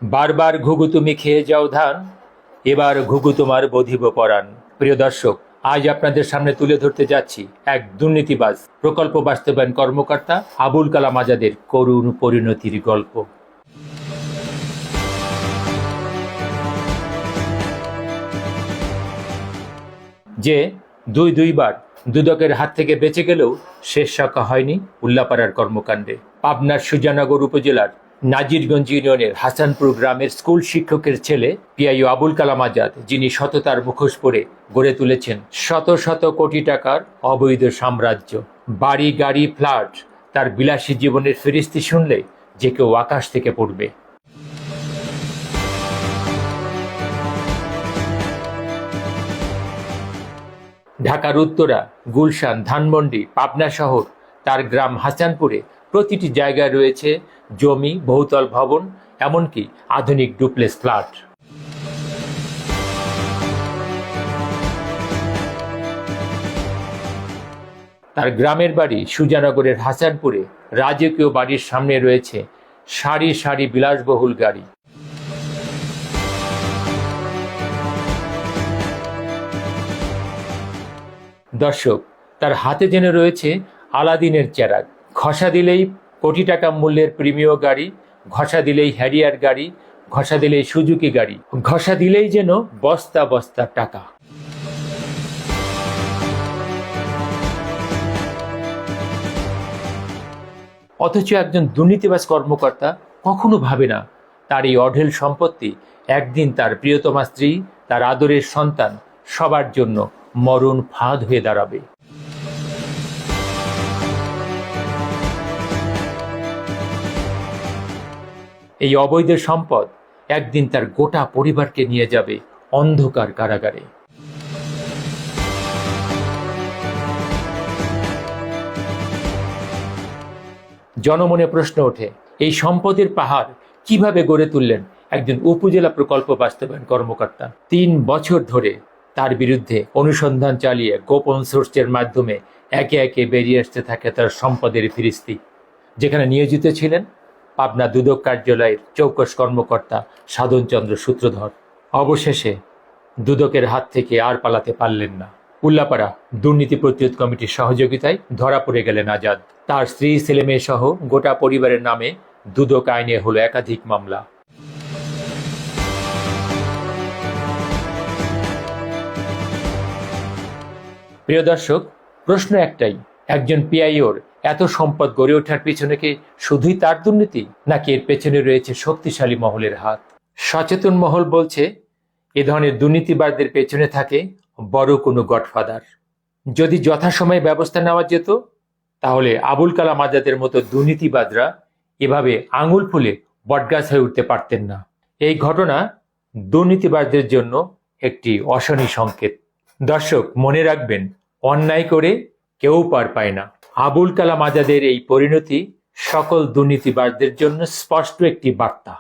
বারবার ঘুঘু তুমি খেয়ে যাও ধান, এবার ঘুঘু তোমার বধিব পরাণ। প্রিয় দর্শক, আজ আপনাদের সামনে তুলে ধরতে যাচ্ছি এক দুর্নীতিবাজ প্রকল্প বাস্তবায়ন কর্মকর্তা আবুল কালাম আজাদের করুণ পরিণতির গল্প। যে দুইবার দুদকের হাত থেকে বেঁচে গেলেও শেষ রক্ষা হয়নি উল্লাপাড়ার কর্মকাণ্ডে। পাবনার সুজানগর উপজেলার নাজিরগঞ্জ ইউনিয়নের হাসানপুর গ্রামের স্কুল শিক্ষকের ছেলে পিআইও আবুল কালাম আজাদ, যিনি সততার মুখোশ পরে গড়ে তুলেছেন শত শত কোটি টাকার অবৈধ সাম্রাজ্য, বাড়ি গাড়ি ফ্ল্যাট, তার বিলাসী জীবনের ফিরিস্তি শুনলে যে কেউ আকাশ থেকে পড়বে। ঢাকার উত্তরা, গুলশান, ধানমন্ডি, পাবনা শহর, তার গ্রাম হাসানপুরে প্রতিটি জায়গায় রয়েছে জমি, বহুতল ভবন, এমনকি আধুনিক ডুপ্লেক্স ফ্ল্যাট। তার গ্রামের বাড়ি সুজানগরের হাসানপুরে রাজকীয় বাড়ির সামনে রয়েছে সারি সারি বিলাসবহুল গাড়ি। দর্শক, তার হাতে যেন রয়েছে আলাদিনের চেরাগ। ঘষা দিলেই কোটি টাকা মূল্যের প্রিমিয় গাড়ি, ঘষা দিলেই হ্যারিয়ার গাড়ি, ঘষা দিলেই সুজুকি গাড়ি, ঘষা দিলেই যেন বস্তা বস্তা টাকা। অথচ একজন দুর্নীতিবাজ কর্মকর্তা কখনো ভাবে না তার এই অঢেল সম্পত্তি একদিন তার প্রিয়তমা স্ত্রী, তার আদরের সন্তান, সবার জন্য মরণ ফাঁদ হয়ে দাঁড়াবে। এই অবৈধ সম্পদ একদিন তার গোটা পরিবারকে নিয়ে যাবে অন্ধকার কারাগারে। জনমনে প্রশ্ন ওঠে, এই সম্পদের পাহাড় কিভাবে গড়ে তুললেন একজন উপজেলা প্রকল্প বাস্তবায়ন কর্মকর্তা? 3 বছর ধরে তার বিরুদ্ধে অনুসন্ধান চালিয়ে গোপন সোর্সের মাধ্যমে একে একে বেরিয়ে আসতে থাকে তার সম্পদের ফিরিস্তি, যেখানে নিয়োজিত ছিলেন পাবনা দুদক কার্যালয়ের চৌকস কর্মকর্তা সাধনচন্দ্র সূত্রধর। অবশেষে দুদকের হাত থেকে আর পালাতে পারলেন না। উল্লাপাড়া দুর্নীতি প্রতিরোধ কমিটির সহযোগিতায় ধরা পড়ে গেলেন আজাদ। তার স্ত্রী, ছেলেমেয়ে সহ গোটা পরিবারের নামে দুদক আইনে হলো একাধিক মামলা। প্রিয় দর্শক, প্রশ্ন একটাই, একজন পিআইওর এত সম্পদ গড়ে ওঠার পিছনে কি শুধুই তার দুর্নীতি, নাকি এর পেছনে রয়েছে শক্তিশালী মহলের হাত? সচেতন মহল বলছে এ ধরনের দুর্নীতিবাদদের পেছনে থাকে বড় কোনো গডফাদার। যদি যথাসময়ে ব্যবস্থা নেওয়া যেত, তাহলে আবুল কালাম আজাদের মতো দুর্নীতিবাদরা এভাবে আঙুল ফুলে বটগাছ হয়ে উঠতে পারতেন না। এই ঘটনা দুর্নীতিবাদদের জন্য একটি অশনি সংকেত। দর্শক, মনে রাখবেন, অন্যায় করে কেউ পার পায় না। আবুল কালাম আজাদের এই পরিণতি সকল দুর্নীতিবাদদের জন্য স্পষ্ট একটি বার্তা।